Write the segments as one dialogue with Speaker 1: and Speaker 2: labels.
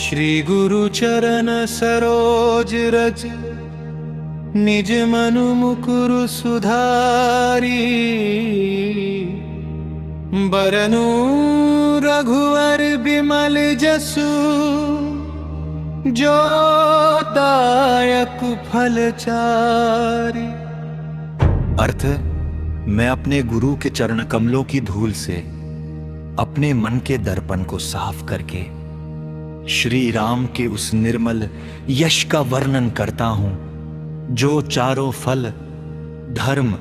Speaker 1: श्री गुरु चरण सरोज रज निज मनु मुकुरु सुधारी बरनु रघुवर बिमल जसु जो दायक फलचारी।
Speaker 2: अर्थ, मैं अपने गुरु के चरण कमलों की धूल से अपने मन के दर्पण को साफ करके श्री राम के उस निर्मल यश का वर्णन करता हूं जो चारों फल धर्म,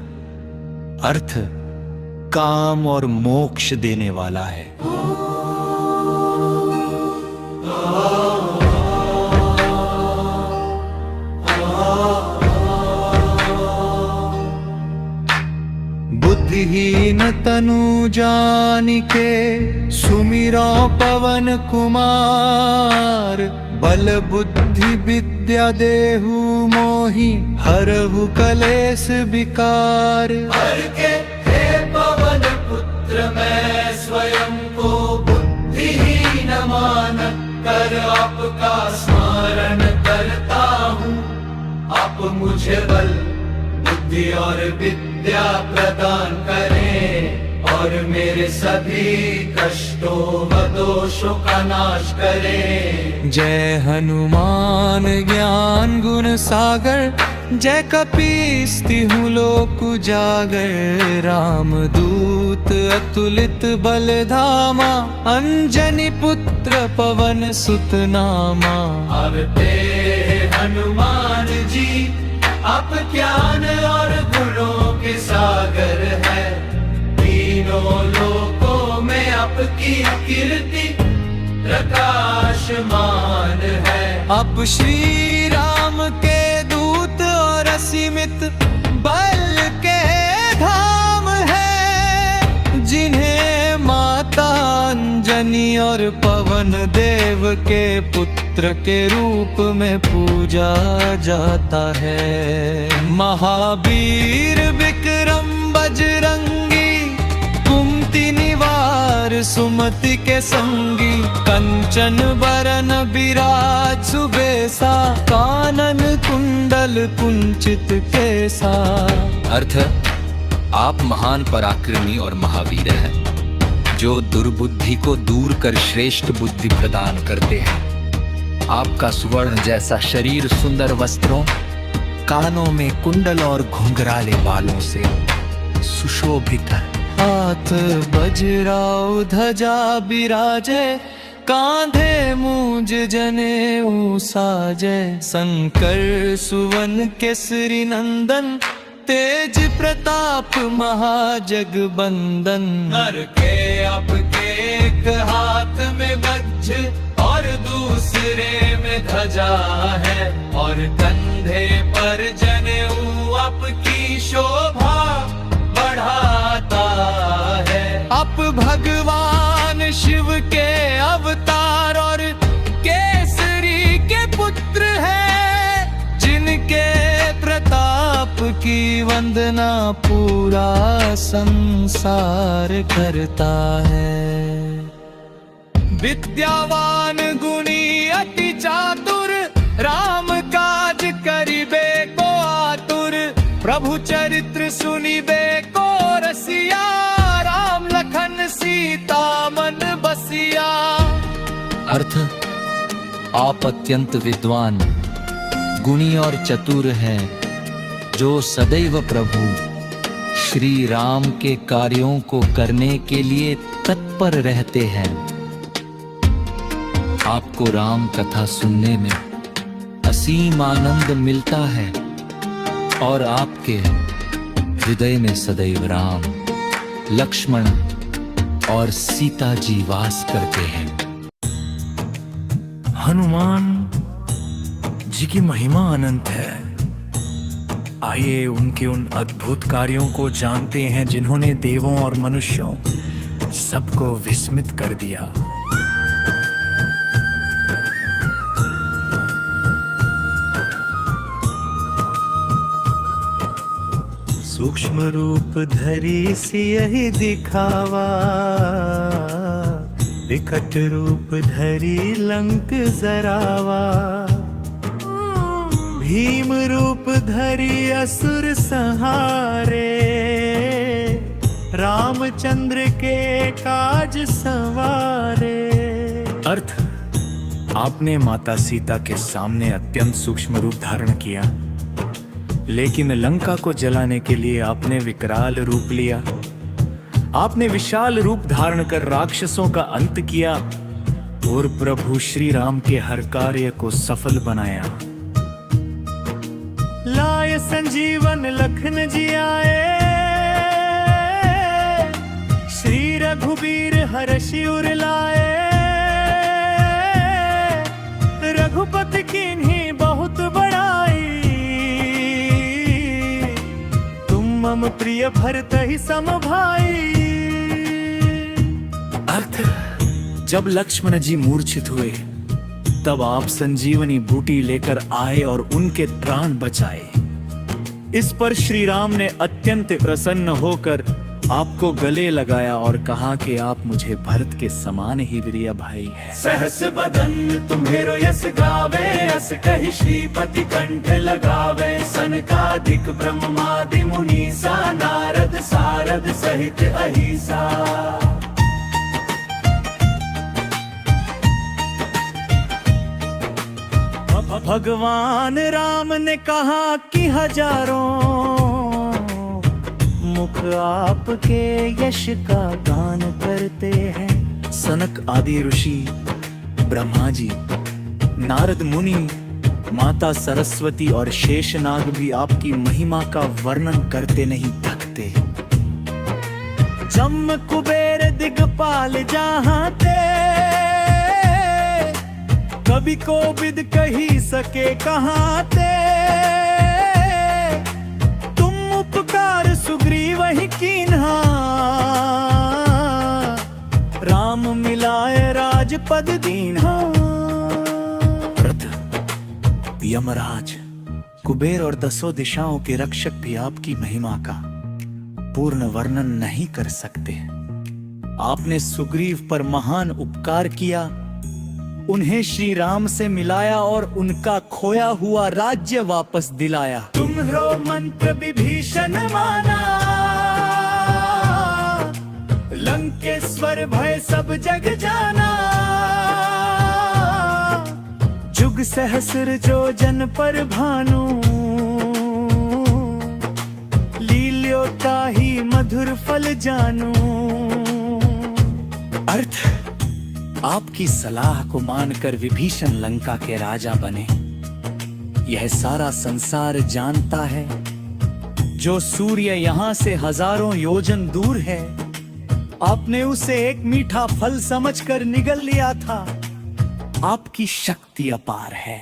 Speaker 2: अर्थ, काम और मोक्ष देने वाला है।
Speaker 1: बुद्धिहीन तनु जानिके सुमिरो पवन कुमार। बल बुद्धि विद्या देहु मोहि हरहु कलेश विकार।
Speaker 3: हर के हे पवन पुत्र मैं स्वयं को बुद्धिहीन मान कर आपका स्मरण करता हूँ। आप मुझे बल बुद्धि और विद्या प्रदान करें और मेरे सभी कष्टों व दोषों का नाश करें।
Speaker 1: जय हनुमान ज्ञान गुण सागर, जय कपीस तिहुँ लोक उजागर। राम दूत अतुलित बल धामा, अंजनी पुत्र पवन सुत नामा।
Speaker 3: आवते हनुमान जी आप ज्ञान और गुणों के सागर है। तीनों लोकों में आपकी कीर्ति प्रकाशमान है।
Speaker 1: आप श्री राम के दूत और असीमित बल के धाम है। जिन्हें माता अंजनी और पवन देव के पुत्र के रूप में पूजा जाता है। महावीर विक्रम बजरंगी, कुमति निवार सुमति के संगी। कंचन बरन विराज सुबेसा, कानन कुंडल कुंचित केसा।
Speaker 4: अर्थ, आप महान पराक्रमी और महावीर हैं जो दुर्बुद्धि को दूर कर श्रेष्ठ बुद्धि प्रदान करते हैं। आपका सुवर्ण जैसा शरीर सुंदर वस्त्रों, कानों में कुंडल और घुंघराले बालों से सुशोभित है।
Speaker 1: हाथ बजराउ ध्वजा बिराजे, कांधे मूंज जनेऊ साजे। शंकर सुवन केसरी नंदन, तेज प्रताप महाजगबंदन।
Speaker 3: हर के आपके एक हाथ में वज्र और दूसरे में ध्वजा है। और कंधे पर जनेऊ आपकी शोभा बढ़ाता है।
Speaker 1: आप भगवान शिव के अवतार और केसरी के पुत्र हैं। जिनके प्रताप की वंदना पूरा संसार करता है। विद्यावान गुणी अति चातुर, राम काज करिबे को आतुर। प्रभु चरित्र सुनिबे को रसिया, राम लखन सीता मन बसिया।
Speaker 4: अर्थ, आप अत्यंत विद्वान, गुणी और चतुर हैं जो सदैव प्रभु श्री राम के कार्यों को करने के लिए तत्पर रहते हैं। आपको राम कथा सुनने में असीम आनंद मिलता है और आपके हृदय में सदैव राम, लक्ष्मण और सीता जी वास करते हैं।
Speaker 2: हनुमान जी की महिमा अनंत है। आइए उनके उन अद्भुत कार्यों को जानते हैं जिन्होंने देवों और मनुष्यों सबको विस्मित कर दिया।
Speaker 1: सूक्ष्म रूप धरी सियहि दिखावा, विकट रूप धरी लंक जरावा, भीम रूप धरी असुर संहारे, रामचंद्र के काज संवारे। अर्थ, आपने माता सीता के सामने अत्यंत सूक्ष्म रूप धारण किया, लेकिन लंका को जलाने के लिए आपने विकराल रूप लिया। आपने विशाल रूप धारण कर राक्षसों का अंत किया और प्रभु श्री राम के हर कार्य को सफल बनाया। लाय संजीवन लखन जी आए, श्री रघुबीर हर्षि उर लाए, रघुपति कीन्ही बहुत बड़ाई, तुम मम प्रिय भरतहि सम भाई। अर्थ, जब लक्ष्मण जी मूर्छित हुए तब आप संजीवनी बूटी लेकर आए और उनके प्राण बचाए। इस पर श्री राम ने अत्यंत प्रसन्न होकर आपको गले लगाया और कहा कि आप मुझे भरत के समान ही प्रिय भाई है।
Speaker 3: सहस बदन तुम्हेरो यस गावे, अस कहि श्रीपति कंठ लगावे, सनकादिक ब्रह्मादि मुनीसा, नारद सारद सहित अहिसा।
Speaker 1: भगवान राम ने कहा कि हजारों मुख आपके यश का गान करते हैं। सनक आदि ऋषि, ब्रह्मा जी, नारद मुनि, माता सरस्वती और शेषनाग भी आपकी महिमा का वर्णन करते नहीं थकते। जम कुबेर दिगपाल जहाँ ते, कभी कोविद कही सके कहाँ ते, तुम उपकार सुग्रीव ही कीन्हा, राम मिलाए राजपद दीन्हा। यमराज, कुबेर और 10 दिशाओं के रक्षक भी आपकी महिमा का पूर्ण वर्णन नहीं कर सकते। आपने सुग्रीव पर महान उपकार किया, उन्हें श्री राम से मिलाया और उनका खोया हुआ राज्य वापस दिलाया। तुम्हारो मंत्र विभीषण माना, लंकेश्वर भय सब जग जाना। जुग सहस्र जो जन पर भानु, लील्योता ही मधुर फल जानू। अर्थ, आपकी सलाह को मानकर विभीषण लंका के राजा बने। यह सारा संसार जानता है, जो सूर्य यहाँ से हजारों योजन दूर है, आपने उसे एक मीठा फल समझकर निगल लिया था। आपकी शक्ति अपार है।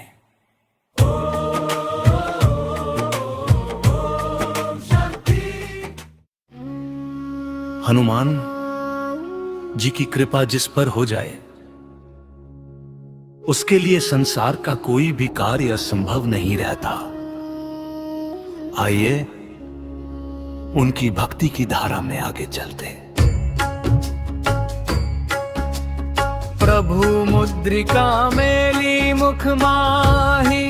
Speaker 5: हनुमान जी की कृपा जिस पर हो जाए, उसके लिए संसार का कोई भी कार्य असंभव नहीं रहता। आइए उनकी भक्ति की धारा में आगे चलते।
Speaker 3: प्रभु मुद्रिका मेली मुख माही,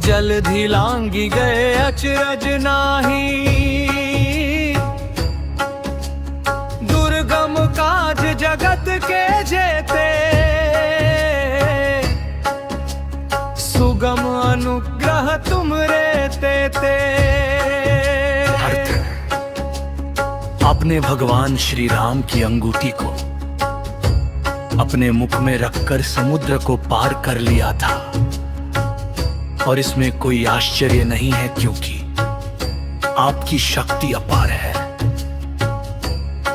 Speaker 3: जलधि लांगी गए अचरज नाही। दुर्गम काज जगत के जेते, सुगम अनुग्रह तुमरे तेते।
Speaker 5: आपने भगवान श्री राम की अंगूठी को अपने मुख में रखकर समुद्र को पार कर लिया था, और इसमें कोई आश्चर्य नहीं है, क्योंकि आपकी शक्ति अपार है।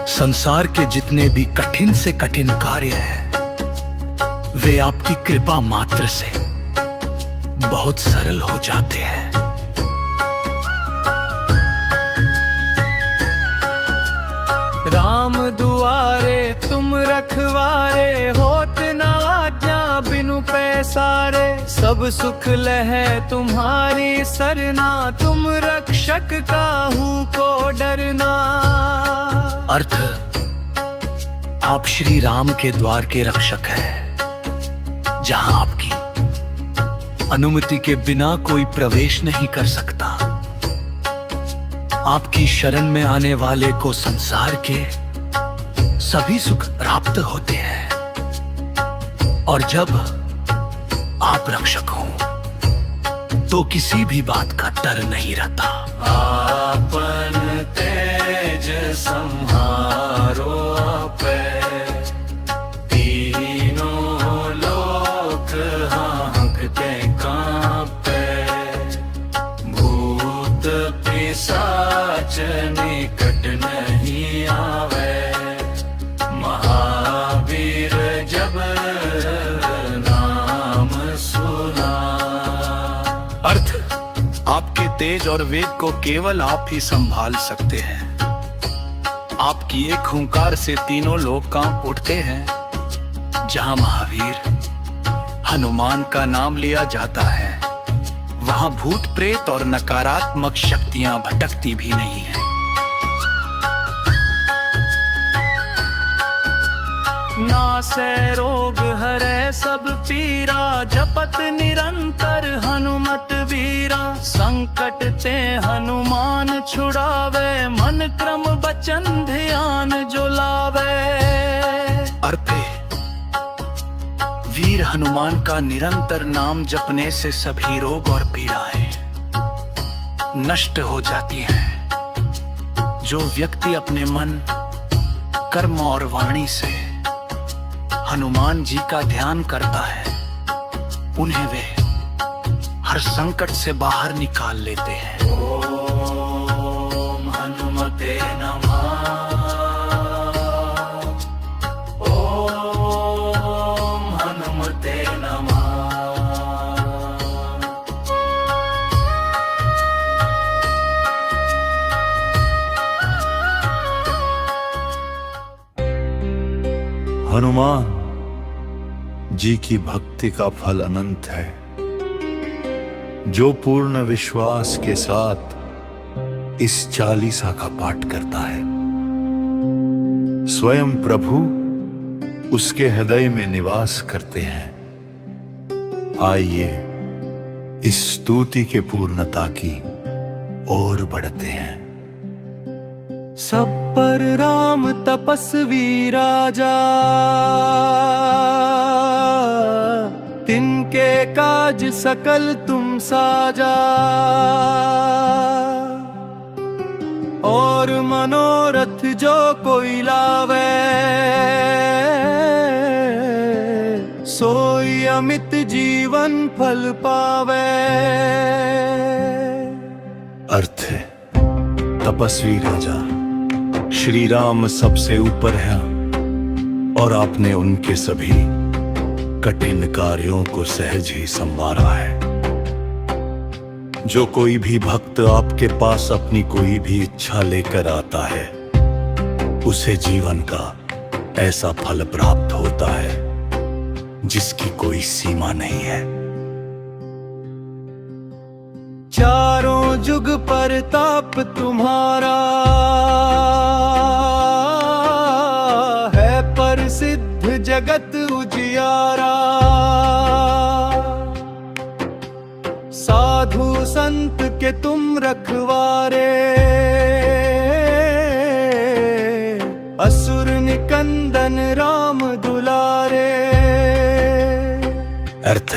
Speaker 5: संसार के जितने भी कठिन से कठिन कार्य हैं, वे आपकी कृपा मात्र से बहुत सरल हो जाते हैं।
Speaker 3: राम दुआरे तुम रखवारे, होत न आज्ञा बिनु पैसारे। सब सुख लहे तुम्हारी सरना, तुम रक्षक काहू को डरना।
Speaker 5: अर्थ, आप श्री राम के द्वार के रक्षक हैं, जहां आपकी अनुमति के बिना कोई प्रवेश नहीं कर सकता। आपकी शरण में आने वाले को संसार के सभी सुख प्राप्त होते हैं, और जब आप रक्षक हो तो किसी भी बात का डर नहीं रहता।
Speaker 3: आपन तेज संहारो आपे, तीनों लोक हांकते कांपे, भूत पिशाच निकट नहीं आवे, महावीर जब नाम सुना।
Speaker 5: अर्थ, आपके तेज और वेग को केवल आप ही संभाल सकते हैं। आपकी एक हुंकार से तीनों लोग कांप उठते हैं। जहां महावीर हनुमान का नाम लिया जाता है, वहां भूत प्रेत और नकारात्मक शक्तियां भटकती भी नहीं हैं। नासे रोग हरे सब पीरा, जपत निरंतर हनुमत वीरा। संकट ते हनुमान छुड़ावे, मन क्रम बचन ध्यान जो लावे। अर्थ, वीर हनुमान का निरंतर नाम जपने से सभी रोग और पीड़ाएं नष्ट हो जाती हैं। जो व्यक्ति अपने मन, कर्म और वाणी से हनुमान जी का ध्यान करता है, उन्हें वे हर संकट से बाहर निकाल लेते हैं।
Speaker 3: ओम हनुमते नमः, ओम हनुमते नमः।
Speaker 2: हनुमान जी की भक्ति का फल अनंत है। जो पूर्ण विश्वास के साथ इस चालीसा का पाठ करता है, स्वयं प्रभु उसके हृदय में निवास करते हैं। आइए इस स्तुति के पूर्णता की ओर बढ़ते हैं।
Speaker 3: सब पर राम तपस्वी राजा, तिनके काज सकल तुम साजा। और मनोरथ जो कोई लावे, सोई अमित जीवन फल पावे।
Speaker 2: अर्थ है, तपस्वी राजा श्री राम सबसे ऊपर है, और आपने उनके सभी कठिन कार्यों को सहज ही संवारा है। जो कोई भी भक्त आपके पास अपनी कोई भी इच्छा लेकर आता है, उसे जीवन का ऐसा फल प्राप्त होता है जिसकी कोई सीमा नहीं है।
Speaker 3: चारों जुग पर ताप तुम्हारा है, प्रसिद्ध जगत उजियारा। साधु संत के तुम रखवारे, असुर निकंदन राम दुलारे।
Speaker 2: अर्थ,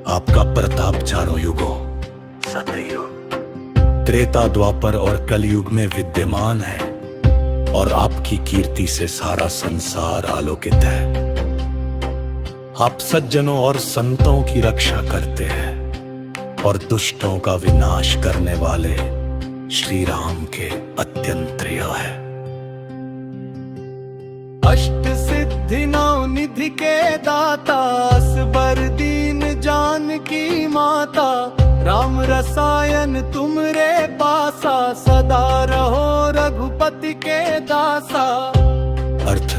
Speaker 2: आपका प्रताप चारों युगों, सतयुग, त्रेता, द्वापर और कलयुग में विद्यमान है, और आपकी कीर्ति से सारा संसार आलोकित है। आप सज्जनों और संतों की रक्षा करते हैं, और दुष्टों का विनाश करने वाले श्री राम के अत्यंत प्रिय है।
Speaker 3: अष्ट सिद्धि नौ निधि के दाता, असबर दीन जानकी माता। राम रसायन तुमरे पासा, सदा रहो रघुपति के दासा।
Speaker 2: अर्थ,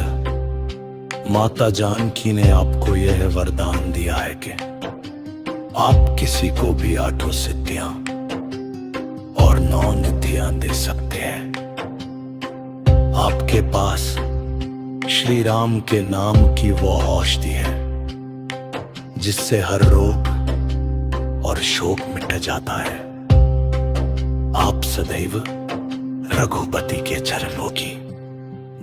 Speaker 2: माता जानकी ने आपको यह वरदान दिया है कि आप किसी को भी 8 सिद्धियां और 9 निधियां दे सकते हैं। आपके पास
Speaker 5: श्री राम के नाम की वो औषधि है जिससे हर रोग और शोक मिट जाता है। आप सदैव रघुपति के चरणों की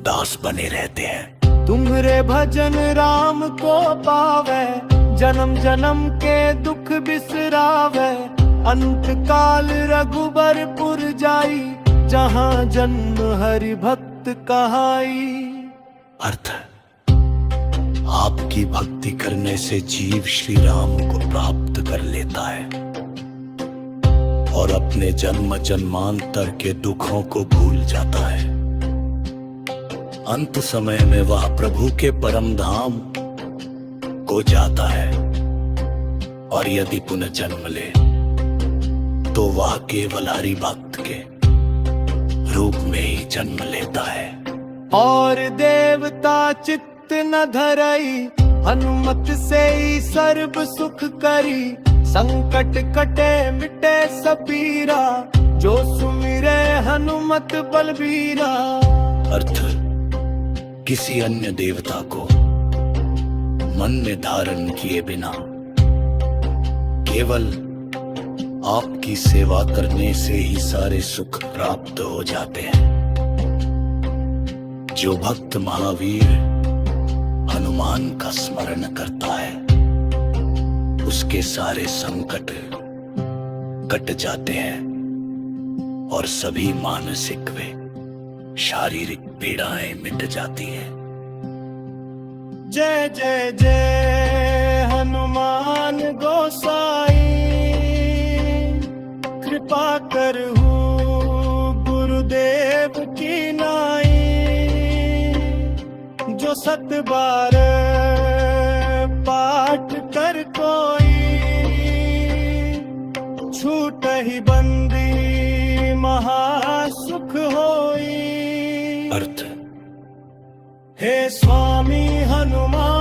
Speaker 5: दास बने रहते हैं।
Speaker 3: तुम्हारे भजन राम को पावे, जन्म जन्म के दुख बिसरावे। अंत काल रघुबरपुर जाई, जहाँ जन्म हरि भक्त कहाई।
Speaker 5: अर्थ, आपकी भक्ति करने से जीव श्री राम को प्राप्त कर लेता है और अपने जन्म जन्मांतर के दुखों को भूल जाता है। अंत समय में वह प्रभु के परम धाम को जाता है और यदि पुनः जन्म ले तो वह केवल हरि भक्त के रूप में ही जन्म लेता है।
Speaker 3: और देवता चित्त न धरई, हनुमत से ही सर्व सुख करी। संकट कटे मिटे सबीरा, जो सुमिरे हनुमत बलबीरा।
Speaker 5: अर्थ, किसी अन्य देवता को मन में धारण किए बिना केवल आपकी सेवा करने से ही सारे सुख प्राप्त हो जाते हैं। जो भक्त महावीर हनुमान का स्मरण करता है उसके सारे संकट कट जाते हैं और सभी मानसिक व शारीरिक पीड़ाएं मिट जाती हैं।
Speaker 3: जय जय जय हनुमान गोसाई, कृपा करहु गुरुदेव की नाई। जो 7 बार पाठ कर कोई, छूट ही बंदी महासुख होई।
Speaker 5: अर्थ,
Speaker 3: हे स्वामी हनुमान,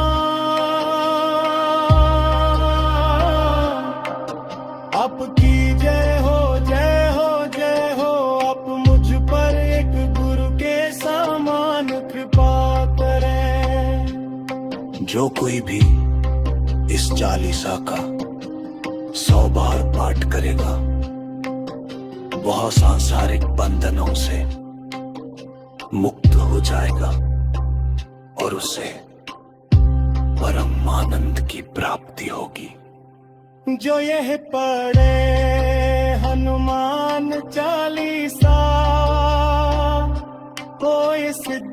Speaker 3: आपकी जय हो जय हो जय हो। आप मुझ पर एक गुरु के समान कृपा करें।
Speaker 5: जो कोई भी इस चालीसा का 100 बार पाठ करेगा वह सांसारिक बंधनों से मुक्त हो जाएगा और उसे परम आनंद की प्राप्ति होगी।
Speaker 3: जो यह पढ़े हनुमान चालीसा, कोई सिद्धि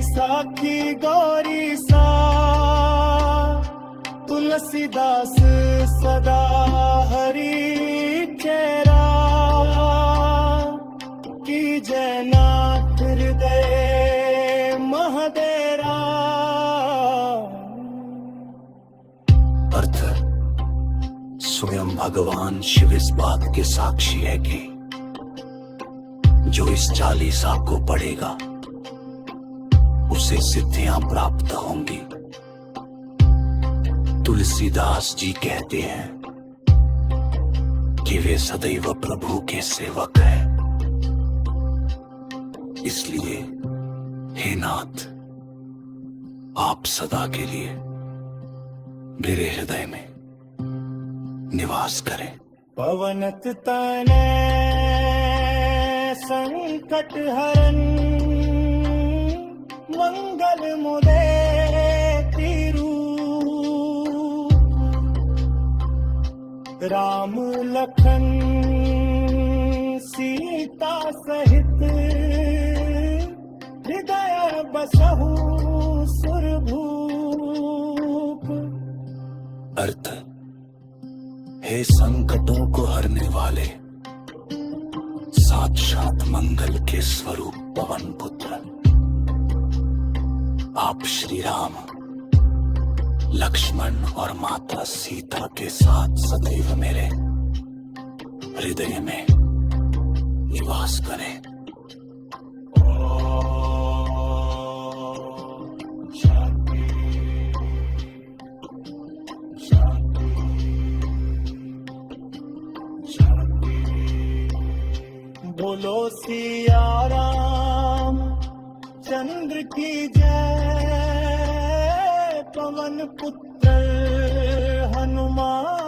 Speaker 3: साखी गौरी सा। तुलसीदास सदा हरि चेरा, की जय नाथ हृदय महदेरा।
Speaker 5: अर्थ, स्वयं भगवान शिव इस बात के साक्षी है कि जो इस चालीसा को पढ़ेगा उसे सिद्धियां प्राप्त होंगी। तुलसीदास जी कहते हैं कि वे सदैव प्रभु के सेवक हैं। इसलिए हे नाथ, आप सदा के लिए मेरे हृदय में निवास करें।
Speaker 3: पवनत तनय संकट हरन, मंगल मुदे रूप। राम लखन सीता सहित, हृदय बसहु सुरभूप।
Speaker 5: अर्थ, हे संकटों को हरने वाले साक्षात मंगल के स्वरूप पवन पुत्र, आप श्री राम, लक्ष्मण और माता सीता के साथ सदैव मेरे हृदय में निवास करें।
Speaker 3: बोलो सिया राम चंद्र की जय, पवन पुत्र हनुमान